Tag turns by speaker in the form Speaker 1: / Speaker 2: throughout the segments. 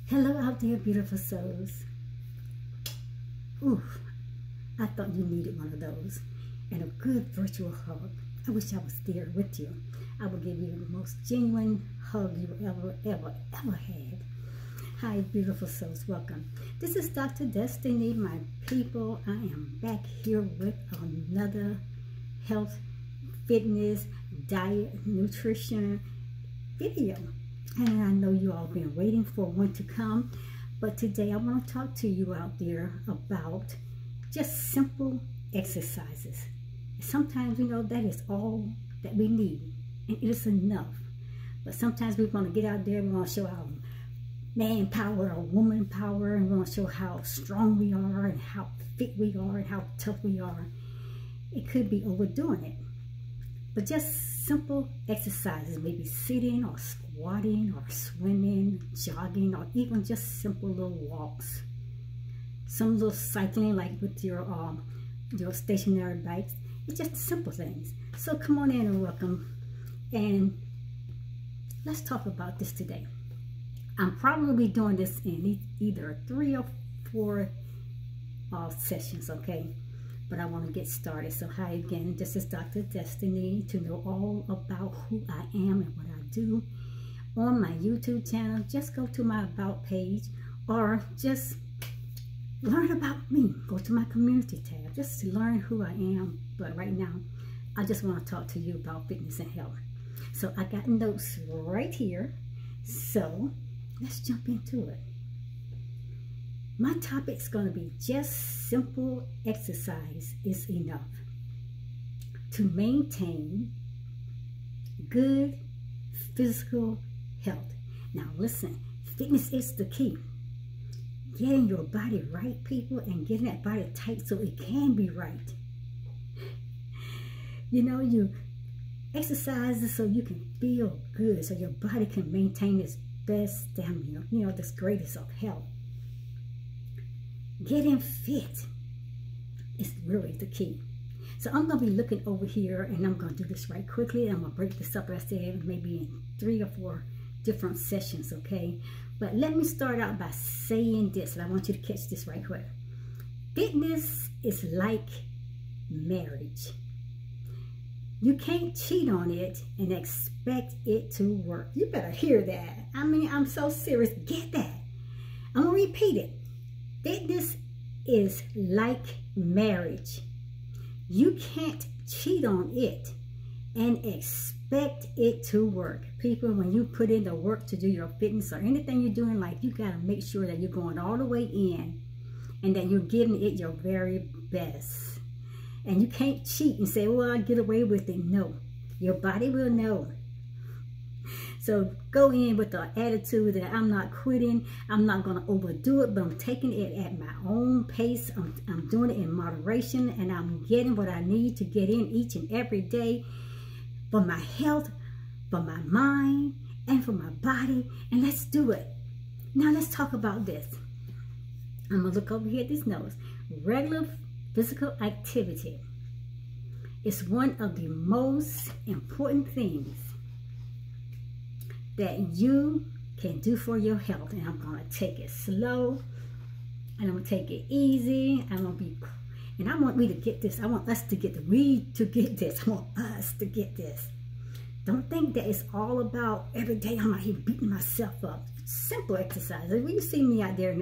Speaker 1: Hello out there, beautiful souls. Oof, I thought you needed one of those. And a good virtual hug. I wish I was there with you. I would give you the most genuine hug you ever had. Hi, beautiful souls, welcome. This is Dr. Destiny, my people. I am back here with another health, fitness, diet, nutrition video. And I know you all been waiting for one to come, but today I want to talk to you out there about just simple exercises. Sometimes, you know, that is all that we need, and it is enough. But sometimes we want to get out there, we want to show our man power or woman power, and we want to show how strong we are and how fit we are and how tough we are. It could be overdoing it. But just simple exercises, maybe sitting or squatting or swimming, jogging, or even just simple little walks. Some little cycling, like with your stationary bikes. It's just simple things. So come on in and welcome. And let's talk about this today. I'm probably doing this in either 3 or 4 sessions, okay? But I want to get started. So hi again, this is Dr. Destiny. To know all about who I am and what I do on my YouTube channel, just go to my About page or just learn about me. Go to my community tab, just to learn who I am. But right now, I just want to talk to you about fitness and health. So I got notes right here. So let's jump into it. My topic's going to be just simple exercise is enough to maintain good physical health. Now listen, fitness is the key. Getting your body right, people, and getting that body tight so it can be right. You know, you exercise so you can feel good, so your body can maintain its best stamina, you know, this greatest of health. Getting fit is really the key. So I'm going to be looking over here, and I'm going to do this right quickly. I'm going to break this up, as I said, maybe in 3 or 4 different sessions, okay? But let me start out by saying this, and I want you to catch this right quick. Fitness is like marriage. You can't cheat on it and expect it to work. You better hear that. I mean, I'm so serious. Get that. I'm going to repeat it. Fitness is like marriage. You can't cheat on it and expect it to work. People, when you put in the work to do your fitness or anything you do in life, you got to make sure that you're going all the way in and that you're giving it your very best. And you can't cheat and say, well, I'll get away with it. No, your body will know. So go in with the attitude that I'm not quitting. I'm not going to overdo it, but I'm taking it at my own pace. I'm doing it in moderation, and I'm getting what I need to get in each and every day for my health, for my mind, and for my body. And let's do it. Now let's talk about this. I'm going to look over here at these notes. Regular physical activity is one of the most important things that you can do for your health. And I'm going to take it slow, and I'm going to take it easy. I want me to get this. I want us to get this. I want us to get this. Don't think that it's all about every day I'm out here beating myself up. Simple exercises. When you see me out there on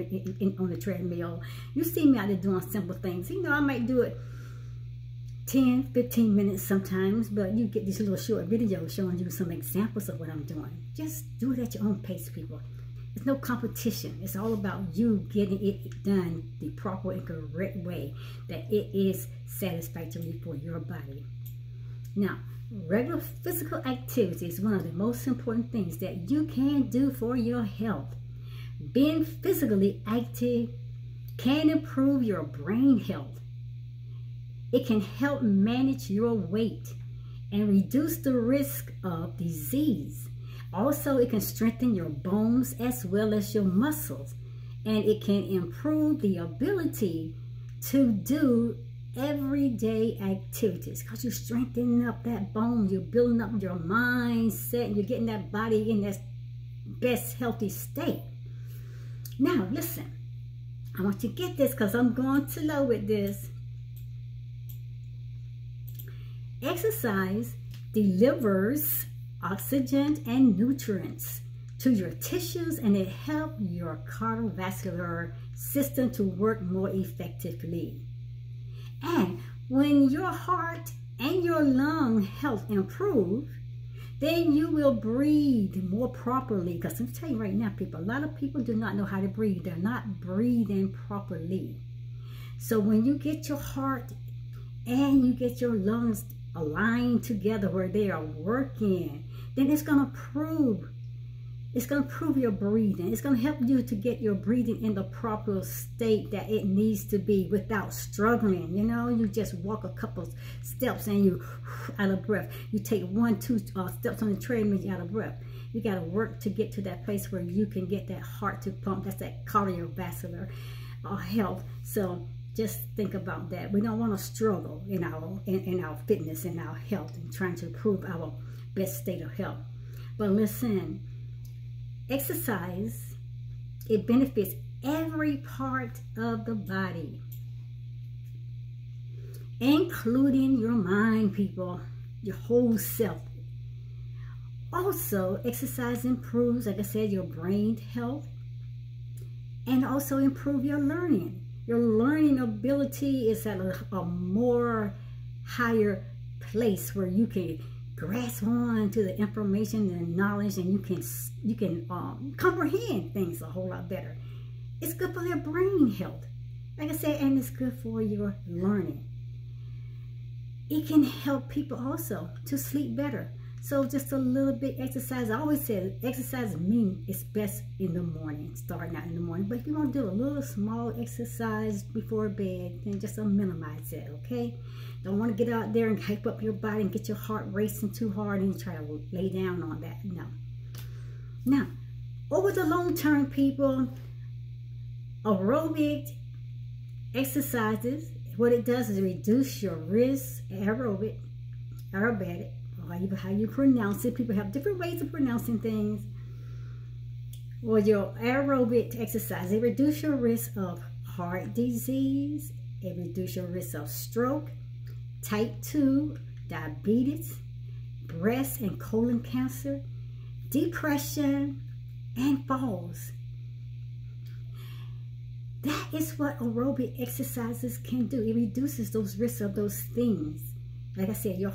Speaker 1: the treadmill, you see me out there doing simple things. You know, I might do it 10, 15 minutes sometimes, but you get these little short videos showing you some examples of what I'm doing. Just do it at your own pace, people. There's no competition. It's all about you getting it done the proper and correct way that it is satisfactory for your body. Now, regular physical activity is one of the most important things that you can do for your health. Being physically active can improve your brain health. It can help manage your weight and reduce the risk of disease. Also, it can strengthen your bones as well as your muscles. And it can improve the ability to do everyday activities, because you're strengthening up that bone, you're building up your mindset, and you're getting that body in that best healthy state. Now, listen. I want you to get this because I'm going slow with this. Exercise delivers oxygen and nutrients to your tissues, and it helps your cardiovascular system to work more effectively. And when your heart and your lung health improve, then you will breathe more properly. Because I'm telling you right now, people, a lot of people do not know how to breathe. They're not breathing properly. So when you get your heart and you get your lungs aligned together where they are working, then it's going to improve your breathing. It's going to help you to get your breathing in the proper state that it needs to be without struggling. You know, you just walk a couple steps and you out of breath. You take 1-2 steps on the treadmill, you're out of breath. You got to work to get to that place where you can get that heart to pump. That's that cardiovascular health. So just think about that. We don't want to struggle in our fitness and our health and trying to improve our best state of health. But listen, exercise, it benefits every part of the body, including your mind, people, your whole self. Also, exercise improves, like I said, your brain health, and also improve your learning. Your learning ability is at a more higher place where you can grasp on to the information and knowledge, and you can comprehend things a whole lot better. It's good for your brain health, like I said, and it's good for your learning. It can help people also to sleep better. So just a little bit exercise. I always say exercise means it's best in the morning, starting out in the morning. But if you want to do a little small exercise before bed, then just minimize it, okay? Don't want to get out there and hype up your body and get your heart racing too hard and try to lay down on that. No. Now, over the long term, people, aerobic exercises, what it does is reduce your risk. Aerobic, how you pronounce it. People have different ways of pronouncing things. Well, your aerobic exercise, it reduces your risk of heart disease. It reduces your risk of stroke, type 2, diabetes, breast and colon cancer, depression, and falls. That is what aerobic exercises can do. It reduces those risks of those things. Like I said, your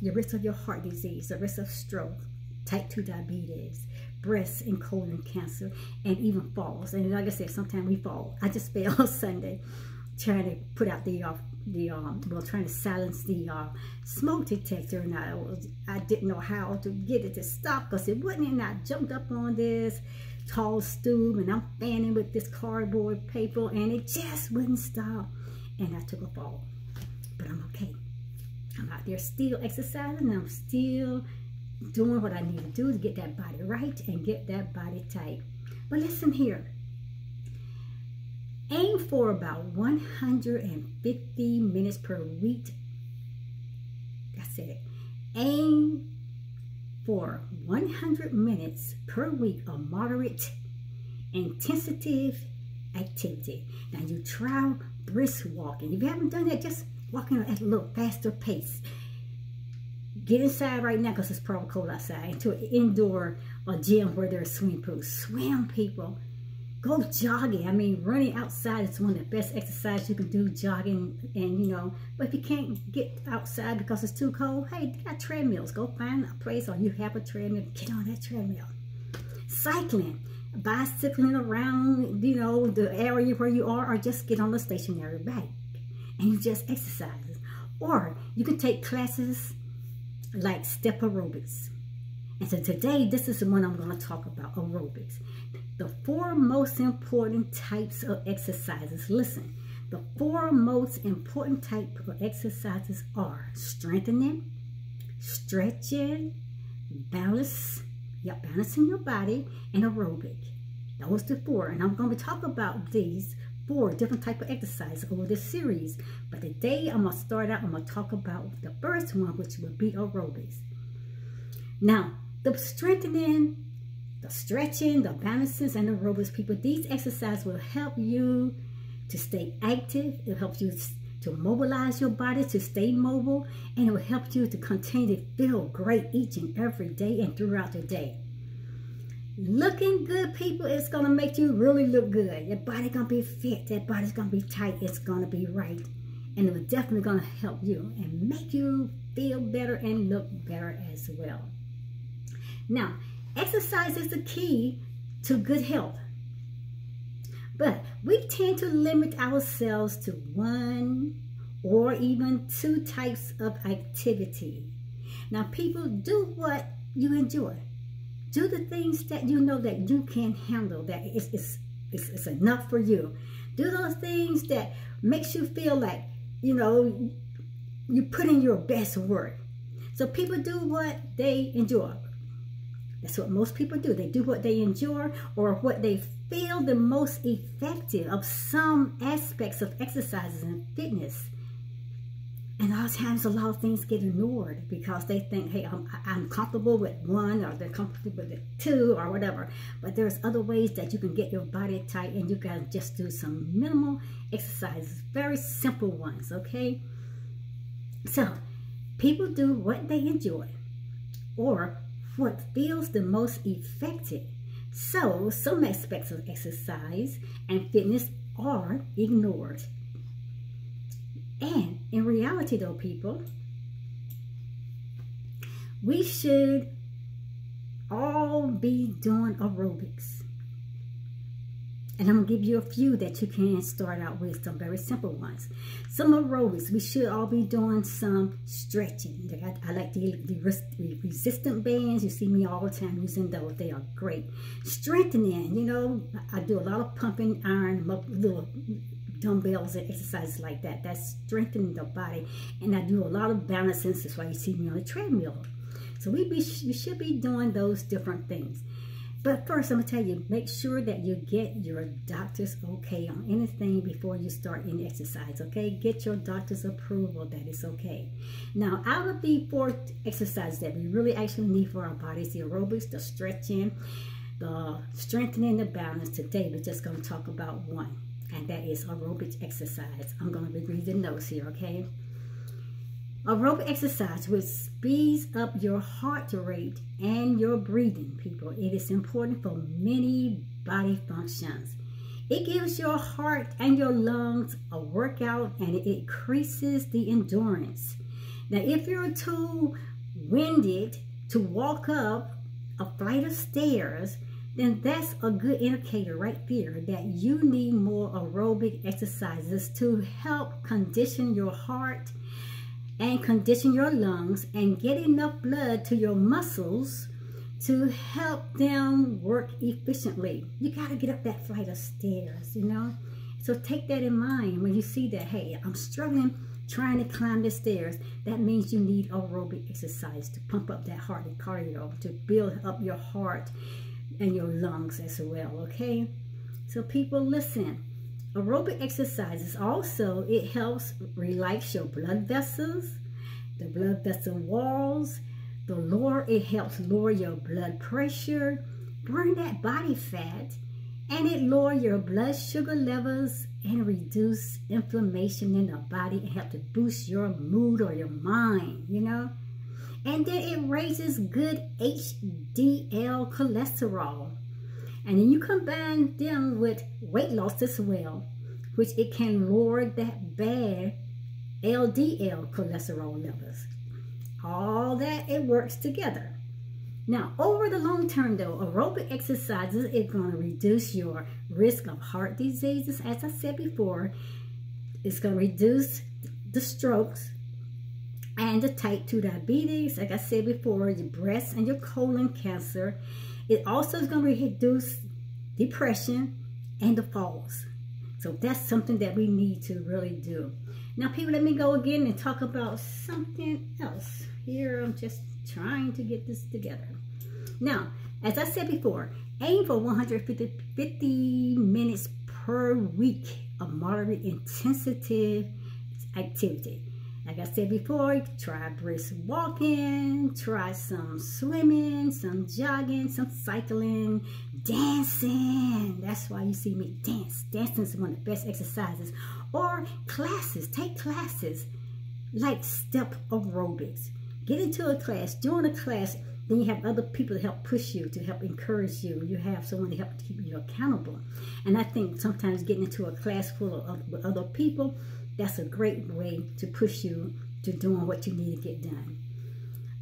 Speaker 1: risk of your heart disease, the risk of stroke, type 2 diabetes, breast and colon cancer, and even falls. And like I said, sometimes we fall. I just fell on Sunday trying to put out trying to silence the smoke detector, and I didn't know how to get it to stop because it wouldn't, and I jumped up on this tall stool and I'm fanning with this cardboard paper and it just wouldn't stop, and I took a fall. But I'm okay. I'm out there still exercising, and I'm still doing what I need to do to get that body right and get that body tight. But listen here. Aim for about 150 minutes per week. That's it. Aim for 100 minutes per week of moderate intensity activity. Now you try brisk walking. If you haven't done that, just walking at a little faster pace. Get inside right now because it's probably cold outside, into an indoor gym where there's swimming pools. Swim, people. Go jogging. I mean, running outside is one of the best exercises you can do, jogging, and but if you can't get outside because it's too cold, hey, you got treadmills. Go find a place, or you have a treadmill, get on that treadmill. Cycling, bicycling around, the area where you are, or just get on the stationary bike and you just exercise. Or you can take classes like step aerobics. And so today, this is the one I'm going to talk about, aerobics. The 4 most important types of exercises. Listen, the 4 most important types of exercises are strengthening, stretching, balancing your body, and aerobic. Those are the 4. And I'm going to talk about these 4 different types of exercises over this series. But today, I'm going to talk about the first one, which will be aerobics. Now, the strengthening the stretching, the balances, and the aerobics, people. These exercises will help you to stay active. It helps you to mobilize your body, to stay mobile, and it will help you to continue to feel great each and every day and throughout the day. Looking good, people, it's going to make you really look good. Your body going to be fit. That body's going to be tight. It's going to be right. And it's definitely going to help you and make you feel better and look better as well. Now, exercise is the key to good health. But we tend to limit ourselves to one or even two types of activity. Now, people, do what you enjoy. Do the things that you know that you can handle, that it's enough for you. Do those things that makes you feel like, you know, you put in your best work. So people do what they enjoy. That's what most people do. They do what they enjoy or what they feel the most effective of some aspects of exercises and fitness. And a lot of times, a lot of things get ignored because they think, hey, I'm comfortable with one, or they're comfortable with two, or whatever. But there's other ways that you can get your body tight, and you can just do some minimal exercises, very simple ones, okay? So, people do what they enjoy or what feels the most effective. So, some aspects of exercise and fitness are ignored. And in reality, though, people, we should all be doing aerobics. And I'm going to give you a few that you can start out with, some very simple ones. Some aerobics, we should all be doing some stretching. I like the resistant bands. You see me all the time using those. They are great. Strengthening, you know, I do a lot of pumping iron, little dumbbells and exercises like that. That's strengthening the body. And I do a lot of balancing. That's why you see me on the treadmill. So we should be doing those different things. But first, I'm going to tell you, make sure that you get your doctor's okay on anything before you start any exercise, okay? Get your doctor's approval that it's okay. Now, out of the 4 exercises that we really actually need for our bodies, the aerobics, the stretching, the strengthening, the balance, today we're just going to talk about one, and that is aerobic exercise. I'm going to read the notes here, okay? Aerobic exercise which speeds up your heart rate and your breathing, people. It is important for many body functions. It gives your heart and your lungs a workout, and it increases the endurance. Now, if you're too winded to walk up a flight of stairs, then that's a good indicator right there that you need more aerobic exercises to help condition your heart and condition your lungs and get enough blood to your muscles to help them work efficiently. You got to get up that flight of stairs, you know. So take that in mind when you see that, hey, I'm struggling trying to climb the stairs. That means you need aerobic exercise to pump up that heart and cardio, to build up your heart and your lungs as well, okay? So people, listen. Aerobic exercises also, it helps relax your blood vessels, the blood vessel walls. It helps lower your blood pressure, burn that body fat, and it lower your blood sugar levels and reduce inflammation in the body and help to boost your mood or your mind, you know. And then it raises good HDL cholesterol. And then you combine them with weight loss as well, which it can lower that bad LDL cholesterol levels. All that, it works together. Now, over the long term though, aerobic exercises is going to reduce your risk of heart diseases. As I said before, it's going to reduce the strokes and the type 2 diabetes. Like I said before, your breast and your colon cancer. It also is going to reduce depression and the falls. So that's something that we need to really do. Now, people, let me go again and talk about something else. Here, I'm just trying to get this together. Now, as I said before, aim for 150 minutes per week of moderate intensity activity. Like I said before, you can try brisk walking, try some swimming, some jogging, some cycling, dancing. That's why you see me dance. Dancing is one of the best exercises. Or classes, take classes like step aerobics. Get into a class, join a class, then you have other people to help push you, to help encourage you. You have someone to help keep you accountable. And I think sometimes getting into a class full of other people, that's a great way to push you to doing what you need to get done.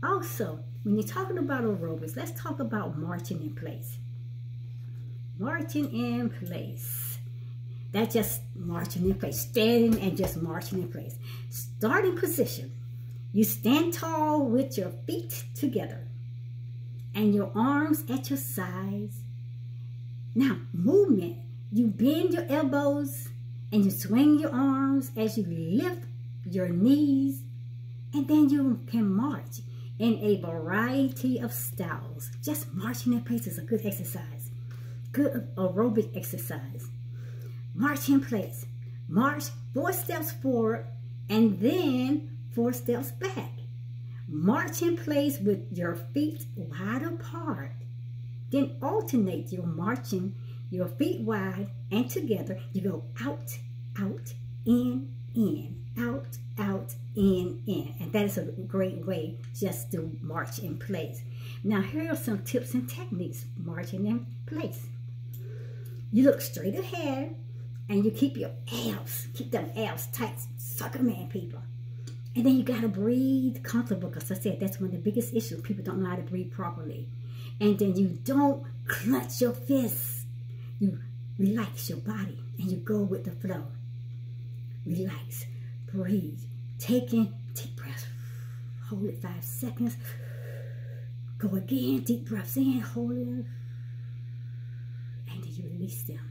Speaker 1: Also, when you're talking about aerobics, let's talk about marching in place. Marching in place. That's just marching in place. Standing and just marching in place. Starting position. You stand tall with your feet together and your arms at your sides. Now, movement. You bend your elbows and you swing your arms as you lift your knees, and then you can march in a variety of styles. Just marching in place is a good exercise, good aerobic exercise. March in place. March 4 steps forward and then 4 steps back. March in place with your feet wide apart. Then alternate your marching, your feet wide and together. You go out, out, in, out, out, in. And that is a great way just to march in place. Now here are some tips and techniques marching in place. You look straight ahead and you keep your abs, keep them abs tight, sucker man people. And then you gotta breathe comfortable, because I said that's one of the biggest issues. People don't know how to breathe properly. And then you don't clench your fists. You relax your body and you go with the flow. Relax, breathe, take in deep breaths. Hold it 5 seconds. Go again, deep breaths in, hold it. And then you release them.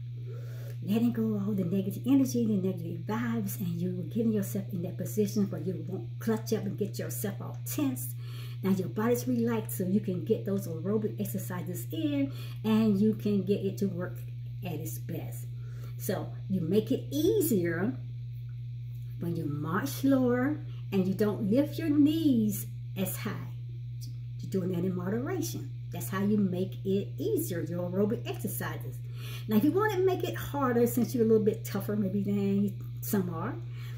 Speaker 1: Letting go of all the negative energy, the negative vibes, and you're getting yourself in that position where you won't clutch up and get yourself all tense. Now your body's relaxed, so you can get those aerobic exercises in and you can get it to work at its best. So you make it easier when you march slower and you don't lift your knees as high. You're doing that in moderation. That's how you make it easier, your aerobic exercises. Now, if you want to make it harder, since you're a little bit tougher maybe than some are,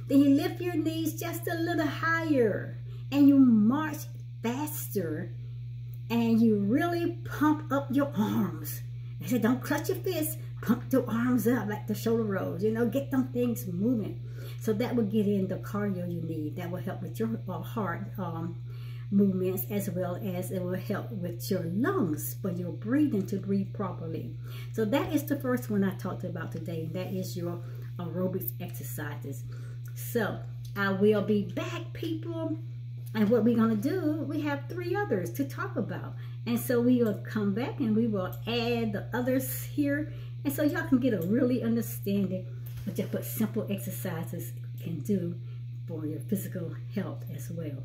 Speaker 1: then you lift your knees just a little higher and you march faster and you really pump up your arms. I said, don't clutch your fists, pump your arms up like the shoulder rolls, you know, get them things moving. So that will get in the cardio you need. That will help with your heart movements, as well as it will help with your lungs for your breathing to breathe properly. So that is the first one I talked about today. That is your aerobics exercises. So I will be back, people. And what we're going to do, we have 3 others to talk about. And so we will come back and we will add the others here. And so y'all can get a really understanding of just what simple exercises can do for your physical health as well.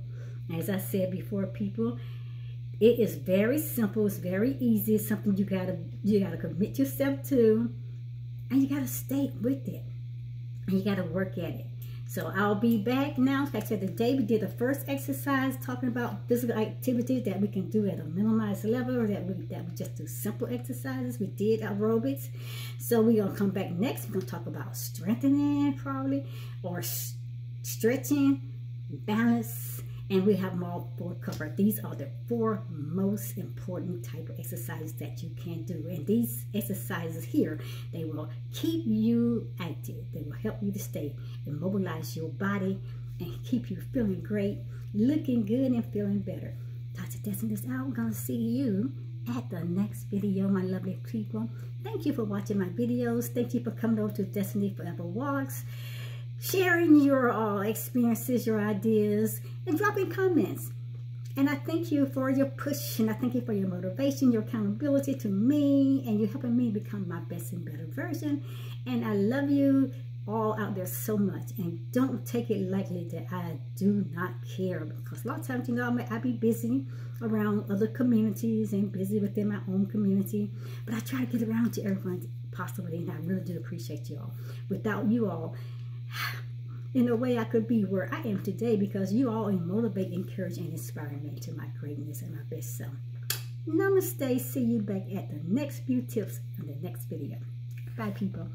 Speaker 1: As I said before, people, it is very simple. It's very easy. It's something you gotta commit yourself to, and you gotta stay with it, and you gotta work at it. So I'll be back now. Like I said, today we did the first exercise talking about physical activities that we can do at a minimized level, or that we just do simple exercises. We did aerobics. So we're gonna come back next. We're gonna talk about strengthening probably, or stretching, balance. And we have them all 4 covered. These are the 4 most important type of exercises that you can do. And these exercises here, they will keep you active. They will help you to stay and mobilize your body and keep you feeling great, looking good, and feeling better. Dr. Destiny is out. I'm going to see you at the next video, my lovely people. Thank you for watching my videos. Thank you for coming over to DestinyForever Walks, sharing your experiences, your ideas, and dropping comments. And I thank you for your push, and I thank you for your motivation, your accountability to me, and you helping me become my best and better version. And I love you all out there so much. And don't take it lightly that I do not care, because a lot of times, you know, I be busy around other communities and busy within my own community, but I try to get around to everyone possibly, and I really do appreciate you all. Without you all, in a way I could be where I am today because you all motivate, encourage, and inspire me to my greatness and my best self. Namaste. See you back at the next few tips in the next video. Bye, people.